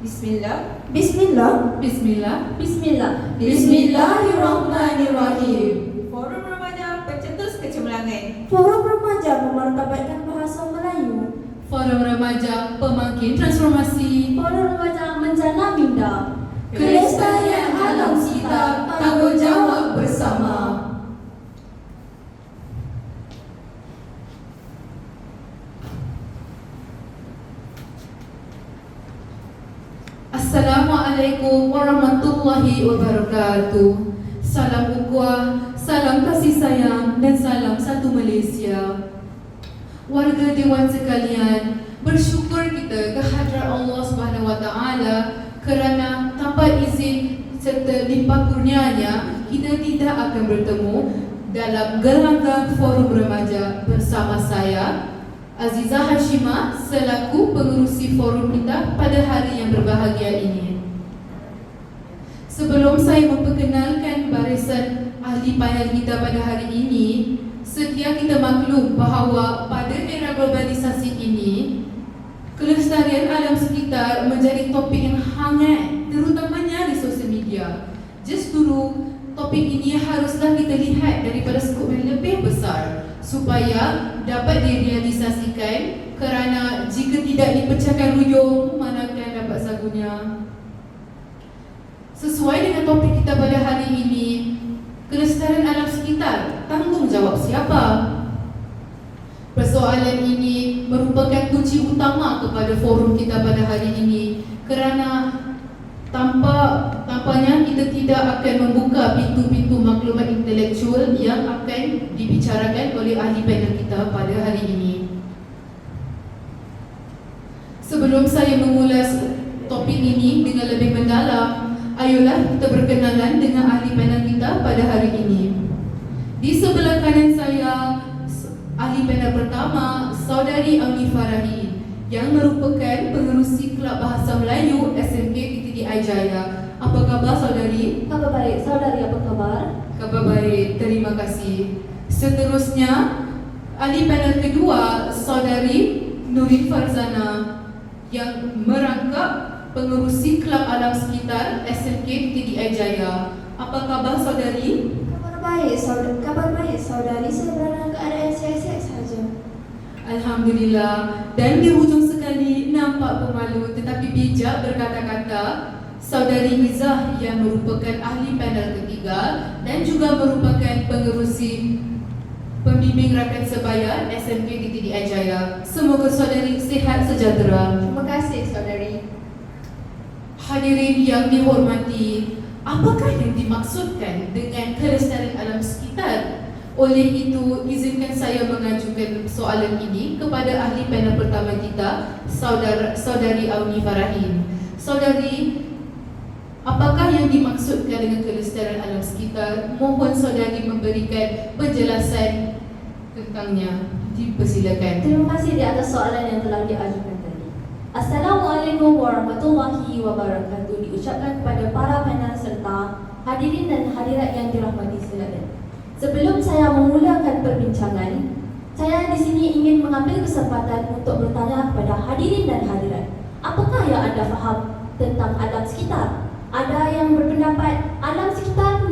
Bismillah. Bismillah. Bismillah. Bismillah. Bismillahirrahmanirrahim. Forum Remaja Pencetus Kecemerlangan. Forum remaja memartabatkan bahasa Melayu. Forum Remaja Pemangkin Transformasi. Forum remaja menjana minda. Kelestarian alam sekitar, tanggungjawab bersama. Assalamualaikum warahmatullahi wabarakatuh. Salam ukhuwah, salam kasih sayang dan salam satu Malaysia. Warga Dewan sekalian, bersyukur kita kehadrat Allah Subhanahu Wa Taala kerana tanpa izin serta limpah kurnianya kita tidak akan bertemu dalam gelanggang forum remaja bersama saya Azizah Hashimah selaku pengerusi forum kita pada hari yang berbahagia ini. Sebelum saya memperkenalkan barisan ahli panel kita pada hari ini, sedia kita maklum bahawa pada era globalisasi ini, kelestarian alam sekitar menjadi topik yang hangat, terutamanya di sosial media. Justru topik ini haruslah kita lihat daripada skop yang lebih besar supaya dapat direalisasikan, kerana jika tidak dipecahkan ruyung, manakah dapat sagunya. Sesuai dengan topik kita pada hari ini, kelestarian alam sekitar, tanggungjawab siapa? Persoalan ini merupakan kunci utama kepada forum kita pada hari ini, kerana tampaknya kita tidak akan membuka pintu-pintu maklumat intelektual yang akan dibicarakan oleh ahli panel kita pada hari ini. Sebelum saya mengulas topik ini dengan lebih mendalam, ayolah kita berkenalan dengan ahli panel kita pada hari ini. Di sebelah kanan saya, ahli panel pertama, Saudari Auni Farahi, yang merupakan pengerusi Kelab Bahasa Melayu SMK TTDI Jaya. Apa khabar saudari? Kabar baik. Saudari apa kabar? Kabar baik, terima kasih. Seterusnya, ahli panel kedua, Saudari Nurin Farzana, yang merangkap pengerusi Kelab Alam Sekitar SMK TTDI Jaya. Apa khabar saudari? Kabar baik. Saudari saya berada keadaan sihat-sihat saja. Alhamdulillah. Dan di hujung sekali nampak pemalu tetapi bijak berkata-kata, Saudari Izzah yang merupakan ahli panel ketiga dan juga merupakan pengerusi pembimbing rakan sebaya SMK TTDI Jaya. Semoga saudari sihat sejahtera. Terima kasih saudari. Hadirin yang dihormati, apakah yang dimaksudkan dengan kelestarian alam sekitar? Oleh itu, izinkan saya mengajukan soalan ini kepada ahli panel pertama kita, Saudari Auni Farahi. Saudari, apakah yang dimaksudkan dengan kelestarian alam sekitar? Mohon saudari memberikan penjelasan tentangnya. Dipersilakan. Terima kasih di atas soalan yang telah diajukan tadi. Assalamualaikum warahmatullahi wabarakatuh diucapkan kepada para panel serta hadirin dan hadirat yang dirahmati sekalian. Sebelum saya memulakan perbincangan, saya di sini ingin mengambil kesempatan untuk bertanya kepada hadirin dan hadirat. Apakah yang anda faham tentang alam sekitar? Ada yang berpendapat alam sekitar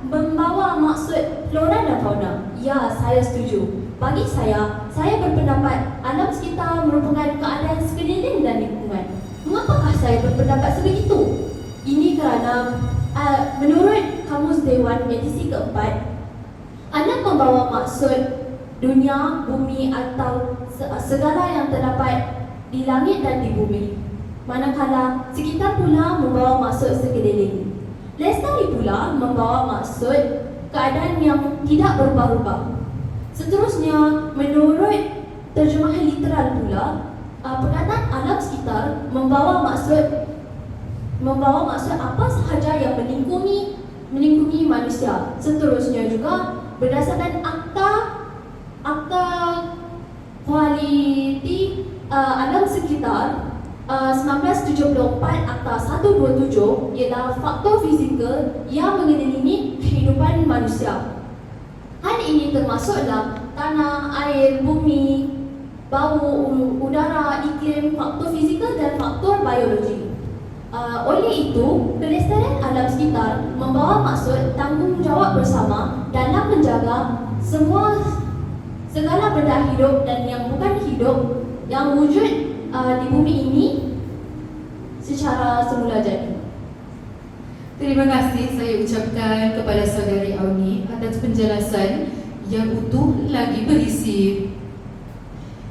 membawa maksud flora dan fauna. Ya, saya setuju. Bagi saya berpendapat alam sekitar merupakan keadaan sekeliling dan lingkungan. Mengapakah saya berpendapat sebegitu? Ini kerana menurut Kamus Dewan edisi keempat, alam membawa maksud dunia, bumi atau segala yang terdapat di langit dan di bumi. Manakala sekitar pula membawa maksud sekeliling. Lestari pula membawa maksud keadaan yang tidak berubah-ubah. Seterusnya, menurut terjemahan literal pula, perkataan alam sekitar membawa maksud apa sahaja yang melingkungi manusia. Seterusnya juga berdasarkan akta kualiti alam sekitar 1974 Akta 127 ialah faktor fizikal yang mengelilingi kehidupan manusia. Hal ini termasuklah tanah, air, bumi, bau, udara, iklim, faktor fizikal dan faktor biologi. Oleh itu, kelestarian alam sekitar membawa maksud tanggungjawab bersama dalam menjaga segala benda hidup dan yang bukan hidup yang wujud di bumi ini secara semula jadi. Terima kasih saya ucapkan kepada saudari Auni atas penjelasan yang utuh lagi berisi.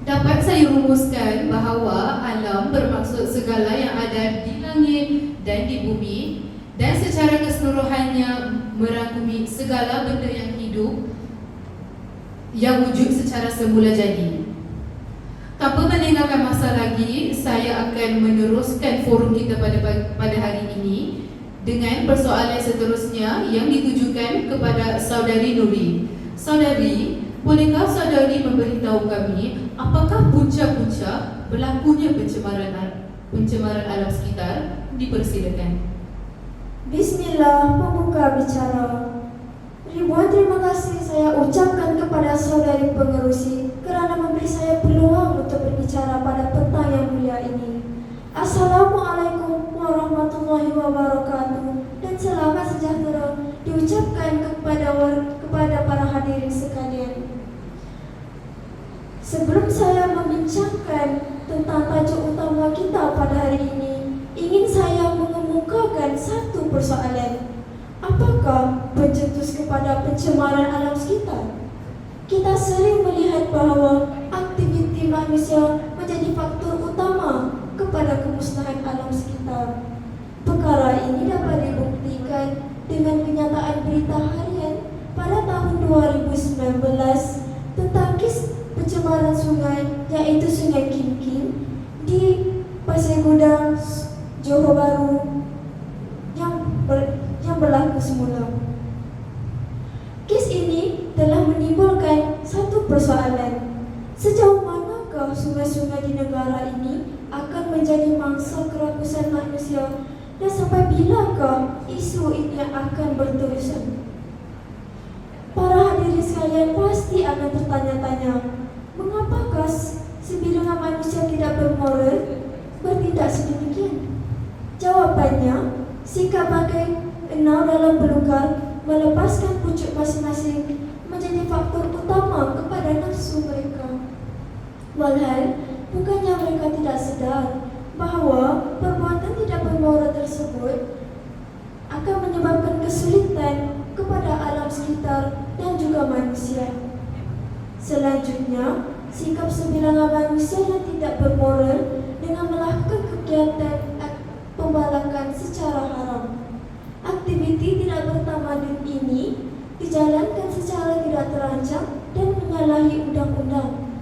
Dapat saya rumuskan bahawa alam bermaksud segala yang ada di langit dan di bumi dan secara keseluruhannya merangkumi segala benda yang hidup yang wujud secara semula jadi. Tanpa meninggalkan masa lagi, saya akan meneruskan forum kita pada hari ini dengan persoalan seterusnya yang ditujukan kepada saudari Nuri. Saudari, bolehkah saudari memberitahu kami apakah punca-punca berlakunya pencemaran alam sekitar? Dipersilakan. Bismillah, pembuka bicara. Ribuan terima kasih saya ucapkan kepada saudari pengerusi kerana memberi saya peluang untuk berbicara pada petang yang mulia ini. Assalamualaikum warahmatullahi wabarakatuh dan selamat sejahtera diucapkan kepada para hadirin sekalian. Sebelum saya membincangkan tentang tajuk utama kita pada hari ini, ingin saya mengemukakan satu persoalan. Apakah pencetus kepada pencemaran alam sekitar? Kita sering melihat bahawa aktiviti manusia menjadi faktor utama kepada kemusnahan alam sekitar. Perkara ini dapat dibuktikan dengan kenyataan berita harian pada tahun 2019 tentang kes pencemaran sungai, iaitu Sungai Kim Kim di Pasir Gudang, Johor Bahru yang berlaku semula. Kes ini telah menimbulkan satu persoalan. Sejauh manakah sungai-sungai di negara ini akan menjadi mangsa kerakusan manusia dan sampai bilakah isu ini akan berterusan? Para hadirin sekalian pasti akan bertanya-tanya, mengapakah sebilangan manusia tidak bermoral bertindak sedemikian? Jawapannya, sikap bagai enau dalam belukar melepaskan pucuk masing-masing menjadi faktor utama kepada nafsu mereka. Walhal, bukannya mereka tidak sadar bahawa perbuatan tidak bermoral tersebut akan menyebabkan kesulitan kepada alam sekitar dan juga manusia. Selanjutnya, sikap sebilangan manusia yang tidak bermoral dengan melakukan kegiatan pembalakan secara haram. Aktiviti tidak bertamadun ini dijalankan secara tidak terancam dan menyalahi undang-undang.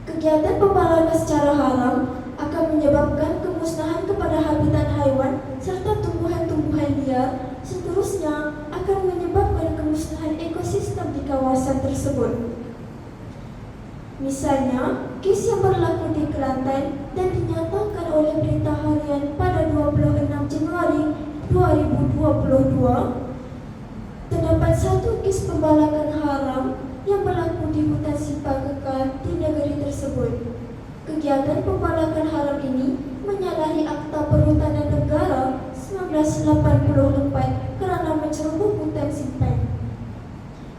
Kegiatan pembalakan secara haram akan menyebabkan kemusnahan kepada habitat haiwan serta tumbuhan-tumbuhan liar, seterusnya akan menyebabkan kemusnahan ekosistem di kawasan tersebut. Misalnya, kes yang berlaku di Kelantan dan dinyatakan oleh berita harian pada 26 Januari 2022, terdapat satu kes pembalakan haram yang berlaku di hutan Simpang Kekal di negeri tersebut. Kegiatan pembalakan haram ini menyalahi Akta Perhutanan Negara 1984 kerana menceroboh hutan Simpang.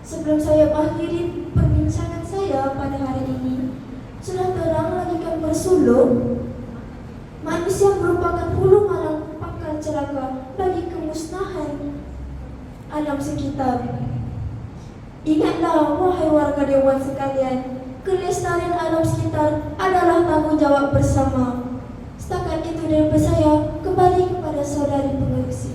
Sebelum saya mengakhiri perbincangan saya pada hari ini, sudah terang lagi kan bersuluk, manusia merupakan hulu malang pangkal celaka bagi kemusnahan alam sekitar. Ingatlah, wahai warga dewan sekalian, kelestarian alam sekitar adalah tanggungjawab bersama. Setakat itu dari saya, kembali kepada saudari pengerusi.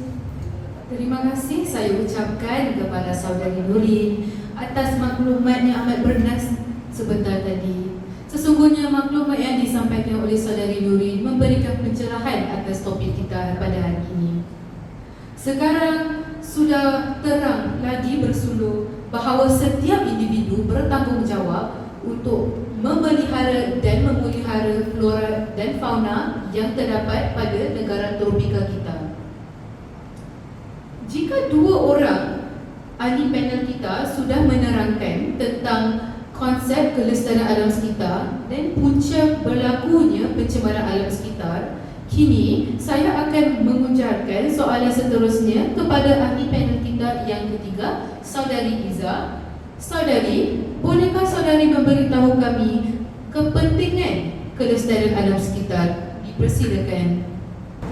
Terima kasih saya ucapkan kepada saudari Nuri atas maklumat yang amat bernas sebentar tadi. Sesungguhnya maklumat yang disampaikan oleh saudari Nuri memberikan pencerahan atas topik kita pada hari ini. Sekarang sudah terang lagi bersuluh bahawa setiap individu bertanggungjawab untuk memelihara dan memelihara flora dan fauna yang terdapat pada negara tropika kita. Jika dua orang ahli panel kita sudah menerangkan tentang konsep kelestarian alam sekitar dan punca berlakunya pencemaran alam sekitar, Kini, saya akan mengujarkan soalan seterusnya kepada ahli panel kita yang ketiga, Saudari Iza. Saudari, bolehkah saudari memberitahu kami kepentingan kelestarian alam sekitar? Dipersilakan.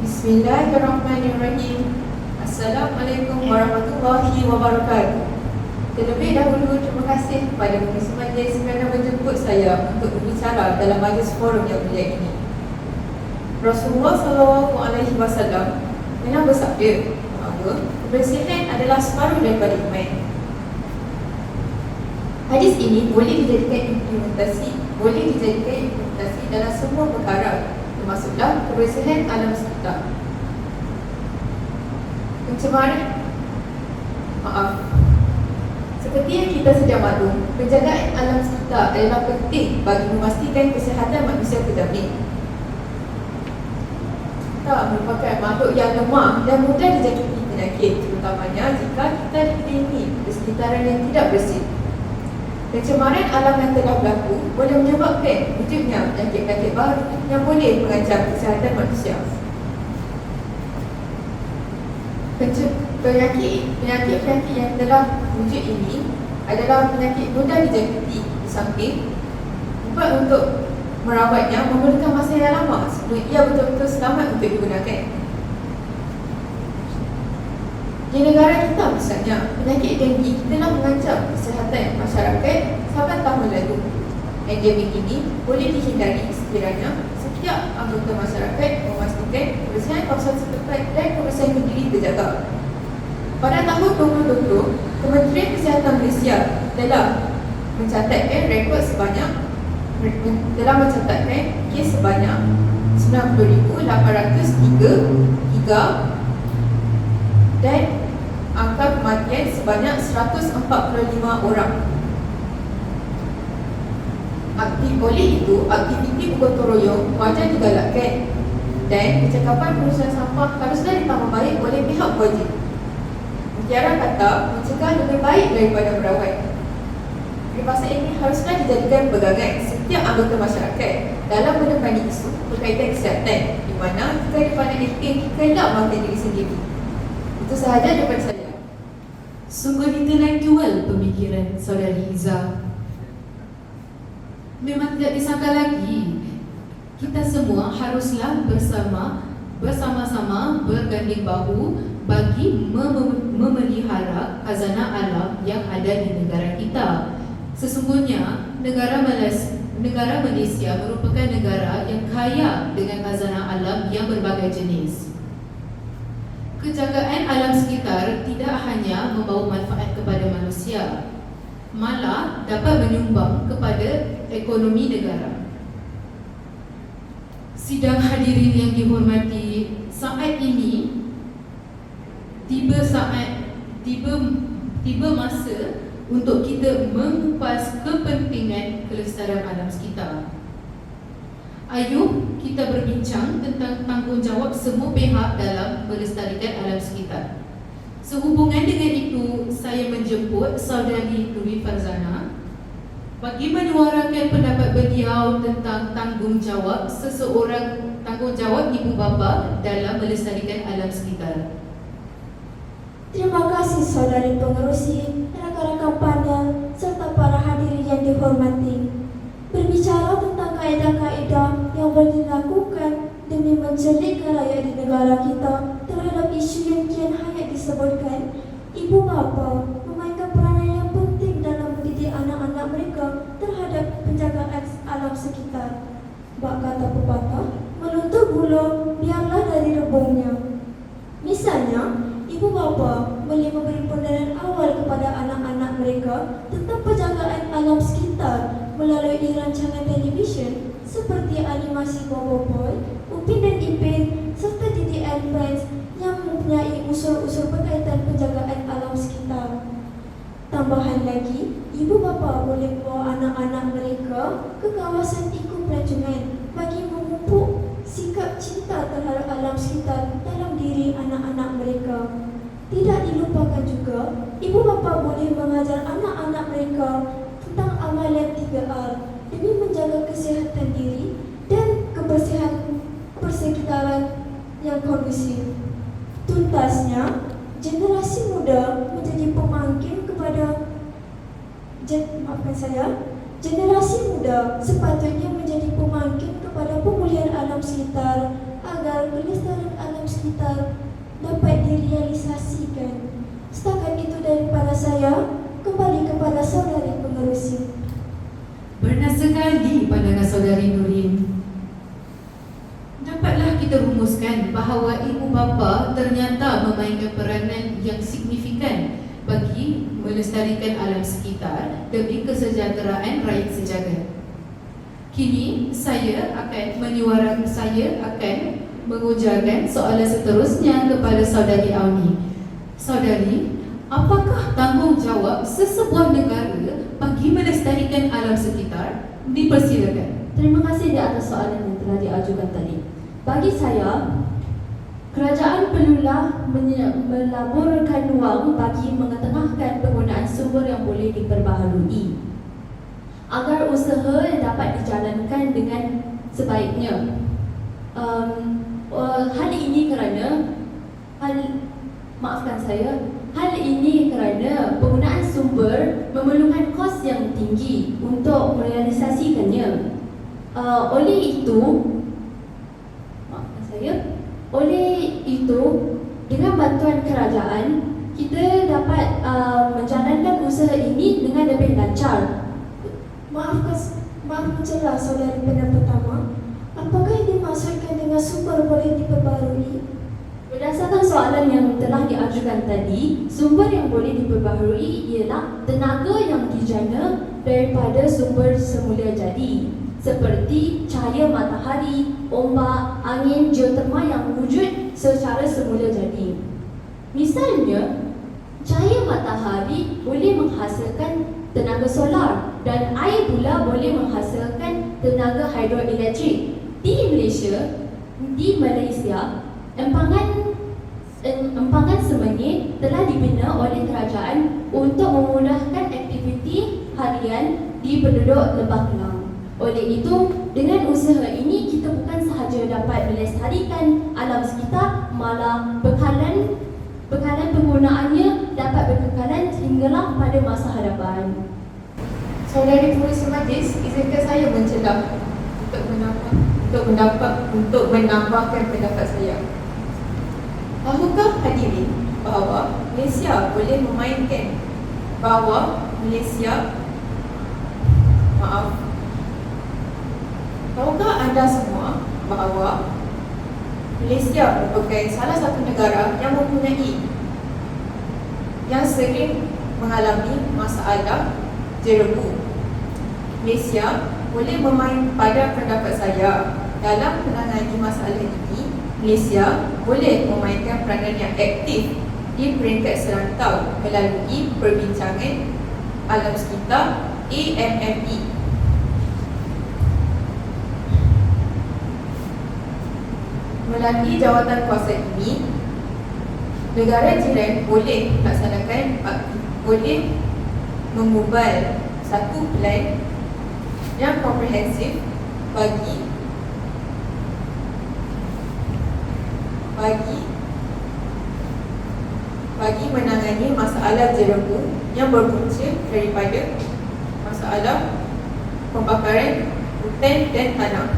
Bismillahirrahmanirrahim. Assalamualaikum warahmatullahi wabarakatuh. Terlebih dahulu, terima kasih kepada Pengisi Majlis kerana menjemput saya untuk berbicara dalam majlis forum yang mulia ini. Rasulullah SAW pernah bersabda bahawa kebersihan adalah separuh daripada iman. Hadis ini boleh dijadikan implementasi dalam semua perkara, termasuklah kebersihan alam sekitar. Seperti yang kita sedia maklum, penjagaan alam sekitar adalah penting bagi memastikan kesihatan manusia terjamin. Kita merupakan makhluk yang lemah dan mudah dijangkiti penyakit, terutamanya jika kita dikelilingi persekitaran yang tidak bersih. Pencemaran alam yang telah berlaku boleh menyebabkan wujudnya penyakit-penyakit baru yang boleh mengancam kesihatan manusia. Penyakit-penyakit yang telah wujud ini adalah penyakit mudah dijangkiti, di samping ubat untuk merawatnya memerlukan masa yang lama sebelum ia betul-betul selamat untuk digunakan. Di negara kita misalnya, penyakit denggi telah mengancam kesihatan masyarakat sampai tahun lalu. Endemik ini boleh dihindari sekiranya setiap anggota masyarakat memastikan kebersihan kawasan setempat dan kebersihan diri terjaga. Pada tahun 2020, Kementerian Kesihatan Malaysia telah mencatatkan kes sebanyak 90,803 dan angka kematian sebanyak 145 orang. Oleh itu, aktiviti bergotong royong wajar digalakkan dan kecakapan pengurusan sampah haruslah ditambah baik oleh pihak wajib. Mutiara kata, mencegah lebih baik daripada merawat. Peribahasa ini haruslah dijadikan pegangan setiap anggota masyarakat dalam menepani isu berkaitan kesihatan, di mana jika dipandang negatif, hendak mengangkat diri sendiri. Itu sahaja daripada saya. Sungguh intelektual pemikiran Saudari Iza. Memang tidak disangka lagi, kita semua haruslah bersama-sama berganding bahu bagi memelihara khazanah alam yang ada di negara kita. Sesungguhnya, negara Malaysia merupakan negara yang kaya dengan khazanah alam yang berbagai jenis. Kejagaan alam sekitar tidak hanya membawa manfaat kepada manusia, malah dapat menyumbang kepada ekonomi negara. Sidang hadirin yang dihormati, saat ini tiba masa untuk kita mengupas kepentingan kelestarian alam sekitar. Ayuh kita berbincang tentang tanggungjawab semua pihak dalam melestarikan alam sekitar. Sehubungan dengan itu, saya menjemput Saudari Nuri Farzana bagi menyuarakan pendapat beliau tentang tanggungjawab ibu bapa dalam melestarikan alam sekitar. Terima kasih saudari pengerusi, rakan-rakan panel serta para hadirin yang dihormati. Berbicara tentang kaedah-kaedah yang boleh dilakukan demi menjelitkan rakyat di negara kita terhadap isu yang kian hangat disebutkan, ibu bapa memainkan peranan yang penting dalam mendidik anak-anak mereka terhadap penjagaan alam sekitar. Bak kata pepatah, menuntut gula biarlah dari rebungnya. Misalnya, ibu bapa boleh memberi pendidikan awal kepada anak-anak mereka tentang penjagaan alam sekitar melalui rancangan televisyen seperti animasi Bobo Boy, Upin dan Ipin serta Didi and Friends yang mempunyai unsur-unsur berkaitan penjagaan alam sekitar. Tambahan lagi, ibu bapa boleh membawa anak-anak mereka ke kawasan ekopelancongan bagi memupuk sikap cinta terhadap alam sekitar dalam diri anak-anak mereka. Tidak dilupakan juga, ibu bapa boleh mengajar anak-anak mereka tentang amalan 3R demi menjaga kesihatan diri dan kebersihan persekitaran yang kondusif. Tuntasnya, generasi muda menjadi pemangkin kepada generasi muda sepatutnya menjadi pemangkin kepada pemulihan alam sekitar agar pelestarian alam sekitar dapat direalisasikan. Setakat itu daripada saya, kembali kepada saudari pengerusi. Bernas sekali pandangan saudari Nurin. Dapatlah kita rumuskan bahawa ibu bapa ternyata memainkan peranan yang signifikan bagi melestarikan alam sekitar demi kesejahteraan rakyat sejagat. Kini saya akan mengujarkan soalan seterusnya kepada saudari Auni. Saudari, apakah tanggungjawab sesebuah negara bagi melestarikan alam sekitar? Dipersilakan. Terima kasih di atas soalan yang telah diajukan tadi. Bagi saya, kerajaan perlulah melaburkan wang bagi mengetengahkan penggunaan sumber yang boleh diperbaharui agar usaha dapat dijalankan dengan sebaiknya. Hal ini kerana penggunaan sumber memerlukan kos yang tinggi untuk merealisasikannya. Oleh itu, dengan bantuan kerajaan, kita dapat menjalankan usaha ini dengan lebih lancar. Maaf mencelah saudari panel pertama. Apakah yang dimaksudkan dengan sumber boleh diperbarui? Berdasarkan soalan yang telah diajukan tadi, sumber yang boleh diperbaharui ialah tenaga yang dijana daripada sumber semula jadi, seperti cahaya matahari, ombak, angin, geoterma yang wujud secara semula jadi. Misalnya, cahaya matahari boleh menghasilkan tenaga solar dan air pula boleh menghasilkan tenaga hidroelektrik. Di Malaysia, empangan semengih telah dibina oleh kerajaan untuk memudahkan aktiviti harian di penduduk Lembah Kelang. Oleh itu, dengan usaha ini kita bukan sahaja dapat melestarikan alam sekitar, malah bekalan penggunaannya dapat berkekalan sehinggalah pada masa hadapan. Saudari Pengerusi Majlis, izinkan saya mencelah untuk menambahkan pendapat saya. Tahukah hadirin bahawa Malaysia boleh memainkan tahukah anda semua bahawa Malaysia merupakan salah satu negara yang sering mengalami masalah jerebu. Malaysia boleh pada pendapat saya dalam menangani masalah ini. Malaysia boleh memainkan peranan yang aktif di peringkat serantau melalui perbincangan alam sekitar AMME. Melalui jawatan kuasa ini, negara jiran boleh mengubal satu plan yang komprehensif bagi menangani masalah jerebu yang berpunca daripada masalah pembakaran hutan dan tanah.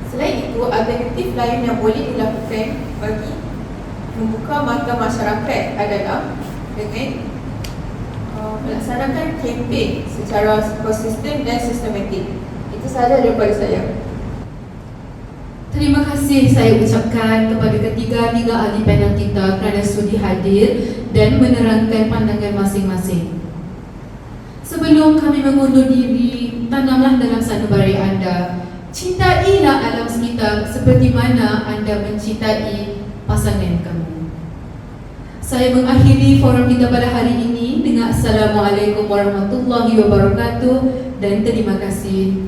Selain itu, alternatif lain yang boleh dilakukan bagi membuka mata masyarakat adalah dengan melaksanakan kempen secara konsisten dan sistematik. Itu sahaja daripada saya. Terima kasih saya ucapkan kepada ketiga-tiga ahli panel kita kerana sudi hadir dan menerangkan pandangan masing-masing. Sebelum kami mengundur diri, tanamlah dalam sanubari anda. Cintailah alam sekitar seperti mana anda mencintai pasangan kamu. Saya mengakhiri forum kita pada hari ini dengan Assalamualaikum warahmatullahi wabarakatuh dan terima kasih.